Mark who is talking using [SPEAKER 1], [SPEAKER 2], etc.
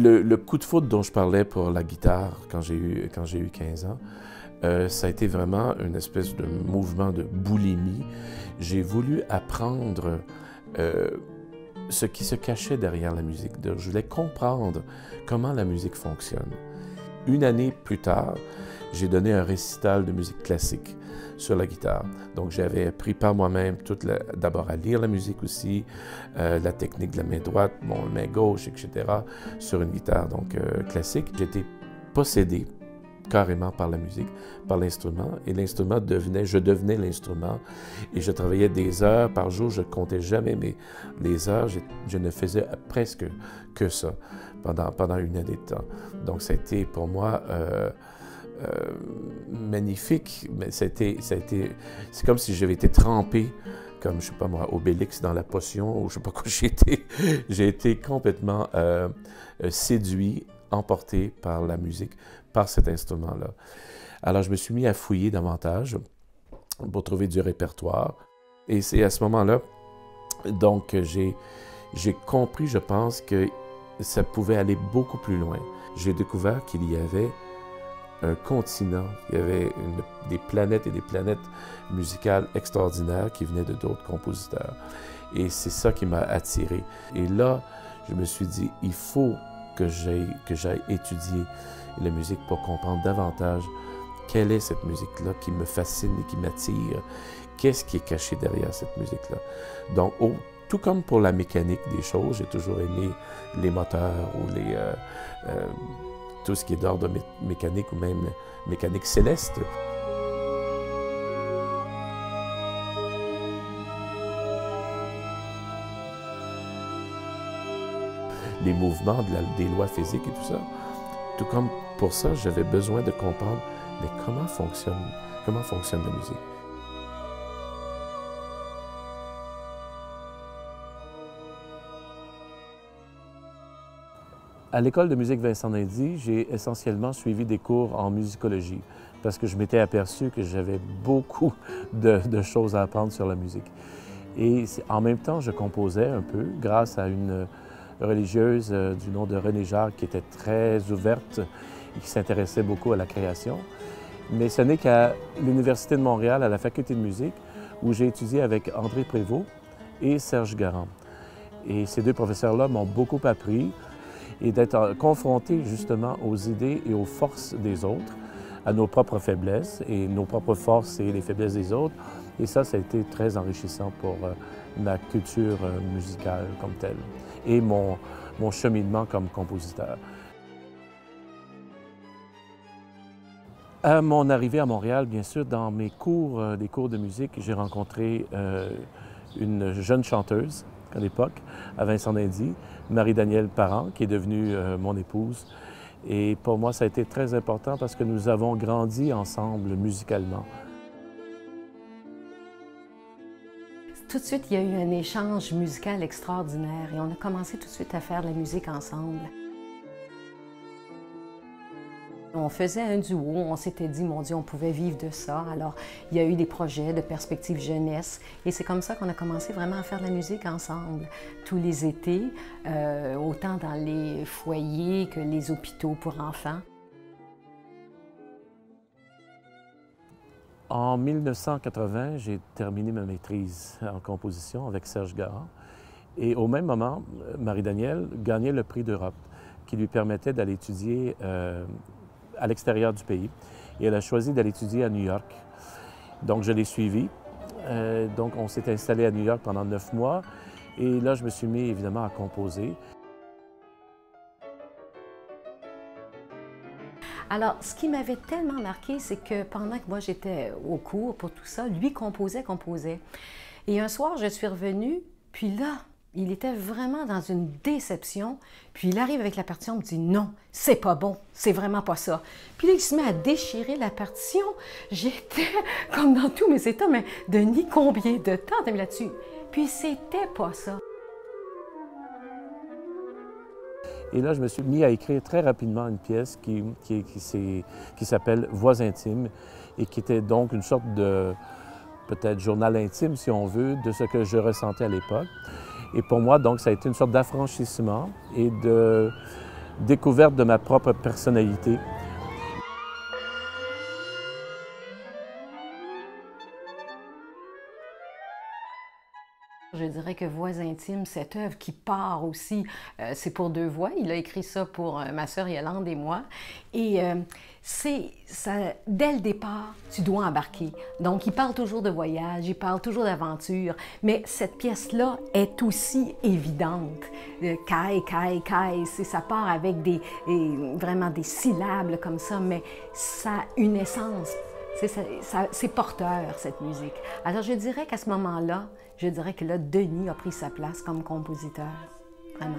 [SPEAKER 1] Le coup de foudre dont je parlais pour la guitare quand j'ai eu 15 ans, ça a été vraiment une espèce de mouvement de boulimie. J'ai voulu apprendre ce qui se cachait derrière la musique. Je voulais comprendre comment la musique fonctionne. Une année plus tard, j'ai donné un récital de musique classique sur la guitare. Donc, j'avais appris par moi-même d'abord à lire la musique aussi, la technique de la main droite, la main gauche, etc., sur une guitare donc classique. J'étais possédé carrément par la musique, par l'instrument, et l'instrument je devenais l'instrument, et je travaillais des heures par jour, je ne comptais jamais les heures, je ne faisais presque que ça pendant une année de temps. Donc, ça a été pour moi magnifique, mais c'est comme si j'avais été trempé, comme, je sais pas moi, Obélix dans la potion, ou je sais pas quoi, j'ai été complètement séduit, emporté par la musique, par cet instrument-là. Alors, je me suis mis à fouiller davantage pour trouver du répertoire. Et c'est à ce moment-là, donc, j'ai compris, je pense, que ça pouvait aller beaucoup plus loin. J'ai découvert qu'il y avait un continent, il y avait des planètes et des planètes musicales extraordinaires qui venaient de d'autres compositeurs. Et c'est ça qui m'a attiré. Et là, je me suis dit, il faut que j'aille étudier la musique pour comprendre davantage quelle est cette musique-là qui me fascine et qui m'attire. Qu'est-ce qui est caché derrière cette musique-là? Donc, tout comme pour la mécanique des choses, j'ai toujours aimé les moteurs ou tout ce qui est d'ordre mécanique ou même mécanique céleste. Les mouvements des lois physiques et tout ça. Tout comme pour ça, j'avais besoin de comprendre, mais comment fonctionne la musique? À l'école de musique Vincent Dindy, j'ai essentiellement suivi des cours en musicologie parce que je m'étais aperçu que j'avais beaucoup de choses à apprendre sur la musique. Et en même temps, je composais un peu grâce à une religieuse du nom de Renée Jacques qui était très ouverte et qui s'intéressait beaucoup à la création. Mais ce n'est qu'à l'Université de Montréal, à la faculté de musique, où j'ai étudié avec André Prévost et Serge Garand. Et ces deux professeurs-là m'ont beaucoup appris et d'être confronté justement aux idées et aux forces des autres, à nos propres faiblesses et nos propres forces et les faiblesses des autres. Et ça a été très enrichissant pour ma culture musicale comme telle et mon cheminement comme compositeur. À mon arrivée à Montréal, bien sûr, dans mes cours, des cours de musique, j'ai rencontré une jeune chanteuse à l'époque, à Vincent Dindy, Marie-Danielle Parent, qui est devenue mon épouse. Et pour moi, ça a été très important parce que nous avons grandi ensemble musicalement.
[SPEAKER 2] Tout de suite, il y a eu un échange musical extraordinaire et on a commencé tout de suite à faire de la musique ensemble. On faisait un duo, on s'était dit, mon Dieu, on pouvait vivre de ça. Alors, il y a eu des projets de perspective jeunesse et c'est comme ça qu'on a commencé vraiment à faire de la musique ensemble. Tous les étés, autant dans les foyers que les hôpitaux pour enfants.
[SPEAKER 1] En 1980, j'ai terminé ma maîtrise en composition avec Serge Garand. Et au même moment, Marie-Danielle gagnait le prix d'Europe qui lui permettait d'aller étudier à l'extérieur du pays. Et elle a choisi d'aller étudier à New York. Donc, je l'ai suivie. Donc, on s'est installé à New York pendant 9 mois. Et là, je me suis mis évidemment à composer.
[SPEAKER 2] Alors, ce qui m'avait tellement marqué, c'est que pendant que moi j'étais au cours pour tout ça, lui composait. Et un soir, je suis revenue, puis là, il était vraiment dans une déception. Puis il arrive avec la partition, il me dit « Non, c'est pas bon, c'est vraiment pas ça. » Puis là, il se met à déchirer la partition. J'étais comme dans tous mes états, mais Denis, combien de temps t'as mis là-dessus? Puis c'était pas ça.
[SPEAKER 1] Et là, je me suis mis à écrire très rapidement une pièce qui s'appelle « Voix intimes » et qui était donc une sorte de, peut-être, journal intime, si on veut, de ce que je ressentais à l'époque. Et pour moi, donc, ça a été une sorte d'affranchissement et découverte de ma propre personnalité.
[SPEAKER 2] Je dirais que Voix intimes, cette œuvre qui part aussi, c'est pour deux voix. Il a écrit ça pour ma sœur Yolande et moi. Et c'est ça, dès le départ, tu dois embarquer. Donc, il parle toujours de voyage, il parle toujours d'aventure, mais cette pièce-là est aussi évidente. Kai, kai, kai, ça part avec vraiment des syllabes comme ça, mais ça a une essence. C'est porteur, cette musique. Alors, je dirais qu'à ce moment-là, je dirais que là, Denis a pris sa place comme compositeur. Vraiment.